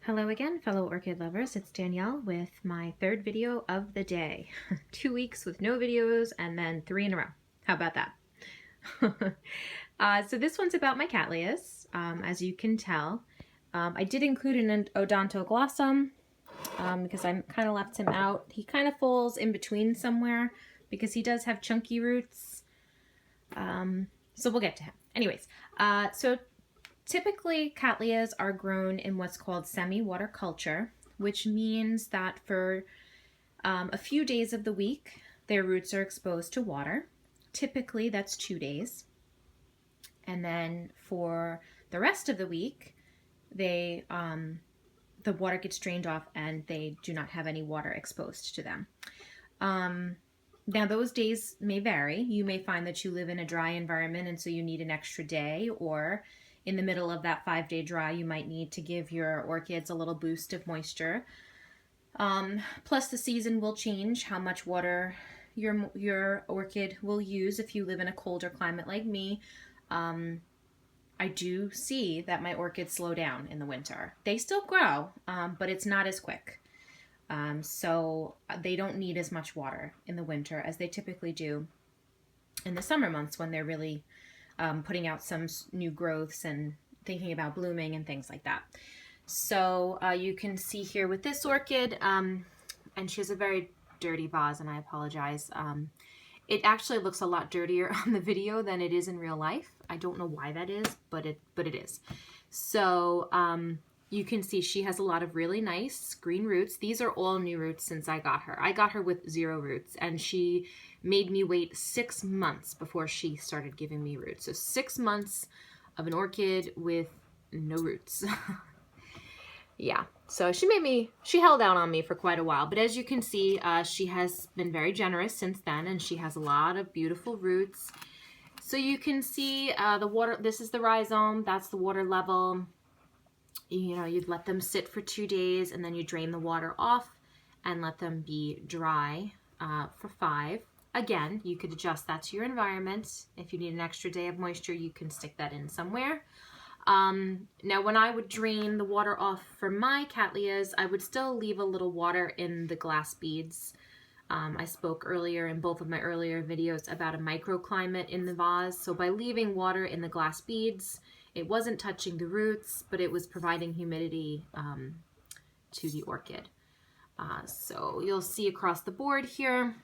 Hello again, fellow orchid lovers. It's Danielle with my third video of the day. 2 weeks with no videos and then 3 in a row. How about that? So this one's about my Cattleyas, as you can tell. I did include an odontoglossum because I kind of left him out. He kind of falls in between somewhere because he does have chunky roots. So we'll get to him. Anyways, so typically, Cattleyas are grown in what's called semi-water culture, which means that for a few days of the week, their roots are exposed to water. Typically, that's 2 days. And then for the rest of the week, the water gets drained off and they do not have any water exposed to them. Now, those days may vary. You may find that you live in a dry environment and so you need an extra day, or in the middle of that 5-day dry, you might need to give your orchids a little boost of moisture. Plus the season will change how much water your orchid will use if you live in a colder climate like me. I do see that my orchids slow down in the winter. They still grow, but it's not as quick. So they don't need as much water in the winter as they typically do in the summer months when they're really putting out some new growths and thinking about blooming and things like that. So you can see here with this orchid, and she has a very dirty vase, and I apologize. It actually looks a lot dirtier on the video than it is in real life. I don't know why that is, but it is. So you can see she has a lot of really nice green roots. These are all new roots since I got her. I got her with 0 roots, and she made me wait 6 months before she started giving me roots. So 6 months of an orchid with no roots. Yeah, so she held out on me for quite a while, but as you can see, she has been very generous since then, and she has a lot of beautiful roots. So you can see the water, this is the rhizome, that's the water level. You know, you'd let them sit for 2 days and then you drain the water off and let them be dry for 5. Again, you could adjust that to your environment. If you need an extra day of moisture, you can stick that in somewhere. Now, when I would drain the water off for my Cattleyas, I would still leave a little water in the glass beads. I spoke earlier in both of my earlier videos about a microclimate in the vase. So by leaving water in the glass beads, it wasn't touching the roots, but it was providing humidity to the orchid. So you'll see across the board here,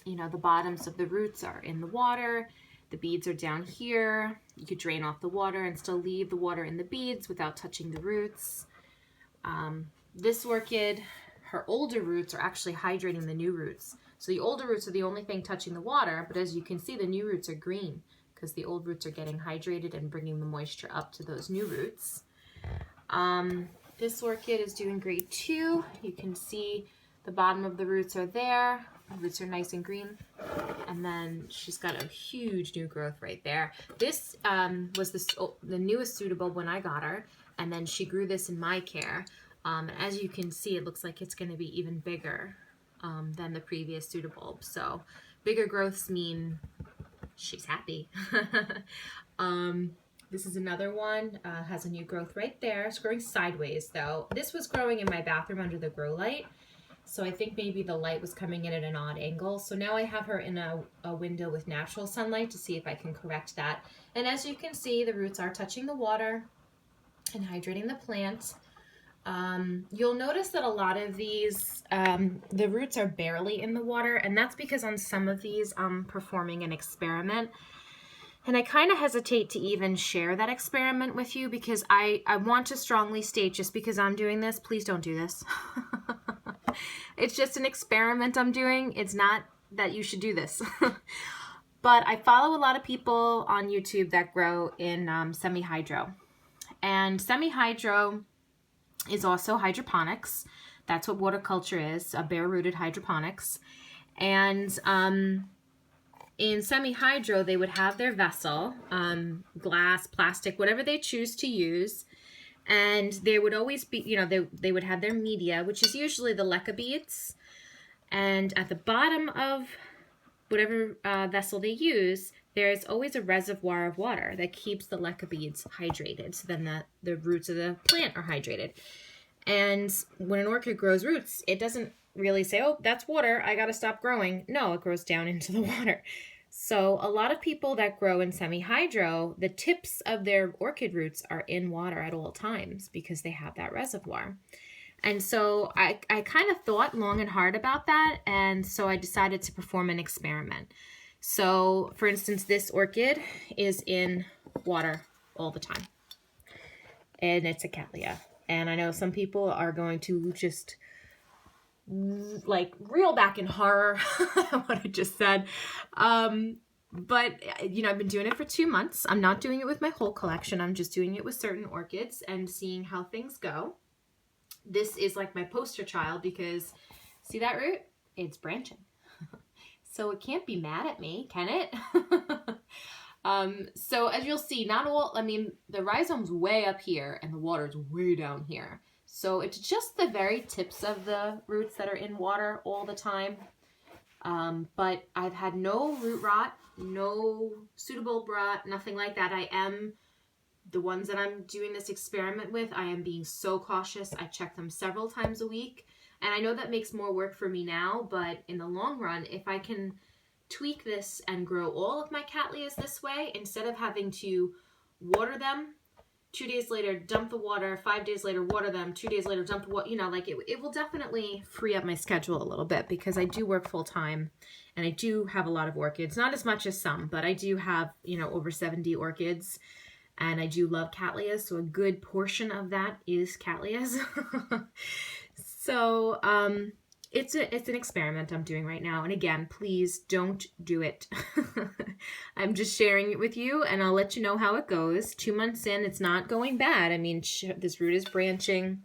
you know, the bottoms of the roots are in the water. The beads are down here. You could drain off the water and still leave the water in the beads without touching the roots. This orchid, her older roots are actually hydrating the new roots. So the older roots are the only thing touching the water, but as you can see, the new roots are green because the old roots are getting hydrated and bringing the moisture up to those new roots. This orchid is doing great too. You can see the bottom of the roots are there. The roots are nice and green. And then she's got a huge new growth right there. This was the newest pseudobulb when I got her, and then she grew this in my care. As you can see, it looks like it's going to be even bigger than the previous pseudobulb. So bigger growths mean she's happy. This is another one, has a new growth right there. It's growing sideways though. This was growing in my bathroom under the grow light. So I think maybe the light was coming in at an odd angle. So now I have her in a window with natural sunlight to see if I can correct that. And as you can see, the roots are touching the water and hydrating the plant. You'll notice that a lot of these, the roots are barely in the water, and that's because on some of these I'm performing an experiment. And I kind of hesitate to even share that experiment with you because I want to strongly state, just because I'm doing this, please don't do this. It's just an experiment I'm doing. It's not that you should do this. But I follow a lot of people on YouTube that grow in semi-hydro. And semi-hydro is also hydroponics. That's what water culture is, a bare-rooted hydroponics. And in semi-hydro, they would have their vessel, glass, plastic, whatever they choose to use. And there would always be, you know, they would have their media, which is usually the leca beads. And at the bottom of whatever vessel they use, there's always a reservoir of water that keeps the leca beads hydrated. So then the roots of the plant are hydrated. And when an orchid grows roots, it doesn't really say, oh, that's water, I gotta stop growing. No, it grows down into the water. So a lot of people that grow in semi-hydro, the tips of their orchid roots are in water at all times because they have that reservoir. And so I kind of thought long and hard about that, and so I decided to perform an experiment. So, for instance, this orchid is in water all the time, and it's a Cattleya. And I know some people are going to just like reel back in horror at what I just said. But, you know, I've been doing it for 2 months. I'm not doing it with my whole collection. I'm just doing it with certain orchids and seeing how things go. This is like my poster child because, see that root? It's branching. So it can't be mad at me, can it? So as you'll see, not all, I mean, the rhizome's way up here and the water's way down here. So it's just the very tips of the roots that are in water all the time. But I've had no root rot, no pseudobulb rot, nothing like that. The ones that I'm doing this experiment with, I am being so cautious. I check them several times a week. And I know that makes more work for me now, but in the long run, if I can tweak this and grow all of my Cattleyas this way, instead of having to water them, 2 days later, dump the water, 5 days later, water them, 2 days later, dump the water, you know, like it will definitely free up my schedule a little bit because I do work full time and I do have a lot of orchids, not as much as some, but I do have, you know, over 70 orchids. And I do love Cattleyas, so a good portion of that is Cattleyas. So it's an experiment I'm doing right now. And again, please don't do it. I'm just sharing it with you, and I'll let you know how it goes. 2 months in, it's not going bad. I mean, this root is branching.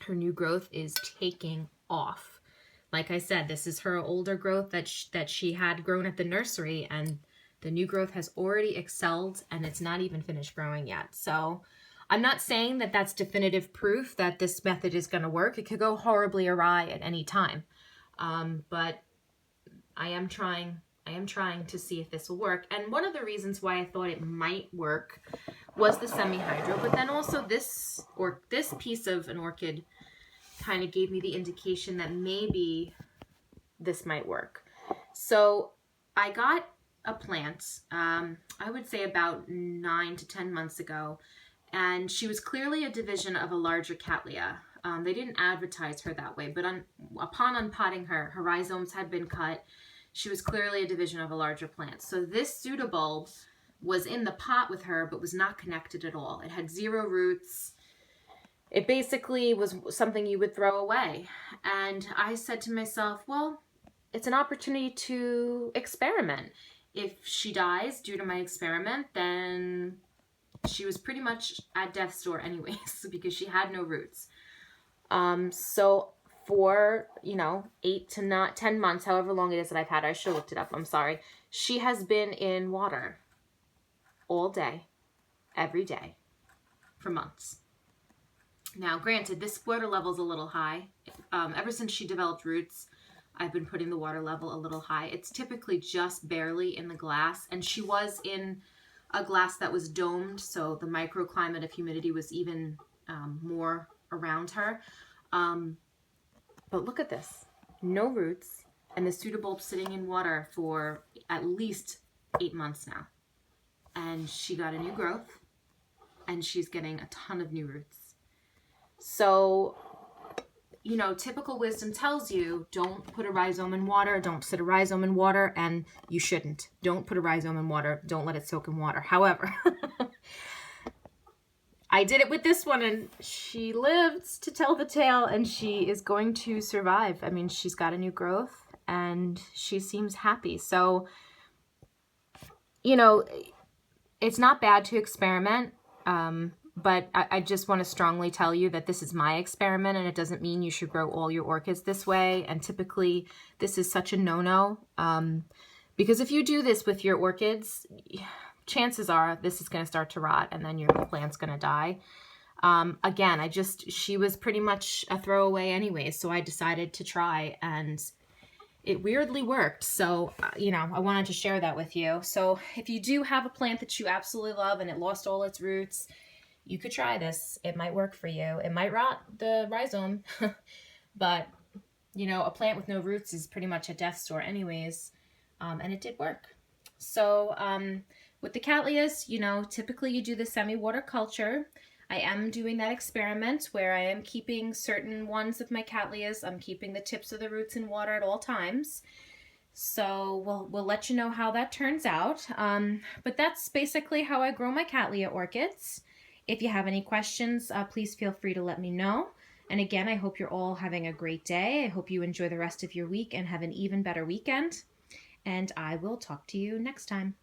Her new growth is taking off. Like I said, this is her older growth that she had grown at the nursery, and the new growth has already excelled, and it's not even finished growing yet. So I'm not saying that that's definitive proof that this method is going to work. It could go horribly awry at any time. But I am trying to see if this will work. And one of the reasons why I thought it might work was the semi-hydro, but then also this piece of an orchid kind of gave me the indication that maybe this might work. So I got a plant, I would say about 9 to 10 months ago, and she was clearly a division of a larger Cattleya. They didn't advertise her that way, but upon unpotting her, her rhizomes had been cut. She was clearly a division of a larger plant. So this pseudobulb was in the pot with her, but was not connected at all. It had 0 roots. It basically was something you would throw away. And I said to myself, well, it's an opportunity to experiment. If she dies due to my experiment, then she was pretty much at death's door anyways because she had no roots. So for, you know, 8 to 10 months, however long it is that I've had her, I should have looked it up, I'm sorry. She has been in water all day, every day, for months. Now, granted, this water level is a little high. Ever since she developed roots, I've been putting the water level a little high. It's typically just barely in the glass, and she was in a glass that was domed, so the microclimate of humidity was even more around her. But look at this. No roots, and the pseudobulb sitting in water for at least 8 months now. And she got a new growth, and she's getting a ton of new roots. So, you know, typical wisdom tells you don't put a rhizome in water, don't sit a rhizome in water, and you shouldn't. Don't put a rhizome in water, don't let it soak in water. However, I did it with this one, and she lived to tell the tale, and she is going to survive. I mean, she's got a new growth, and she seems happy. So, you know, it's not bad to experiment, but I just want to strongly tell you that this is my experiment, and it doesn't mean you should grow all your orchids this way. And typically, this is such a no-no, because if you do this with your orchids, chances are this is going to start to rot, and then your plant's going to die. Again, she was pretty much a throwaway anyway, so I decided to try, and it weirdly worked. So, you know, I wanted to share that with you. So if you do have a plant that you absolutely love and it lost all its roots, you could try this. It might work for you. It might rot the rhizome, but you know, a plant with no roots is pretty much a death's door anyways, and it did work. So with the Cattleyas, you know, typically you do the semi-water culture. I am doing that experiment where I am keeping certain ones of my Cattleyas. I'm keeping the tips of the roots in water at all times. So we'll let you know how that turns out. But that's basically how I grow my Cattleya orchids. If you have any questions, please feel free to let me know. And again, I hope you're all having a great day. I hope you enjoy the rest of your week and have an even better weekend. And I will talk to you next time.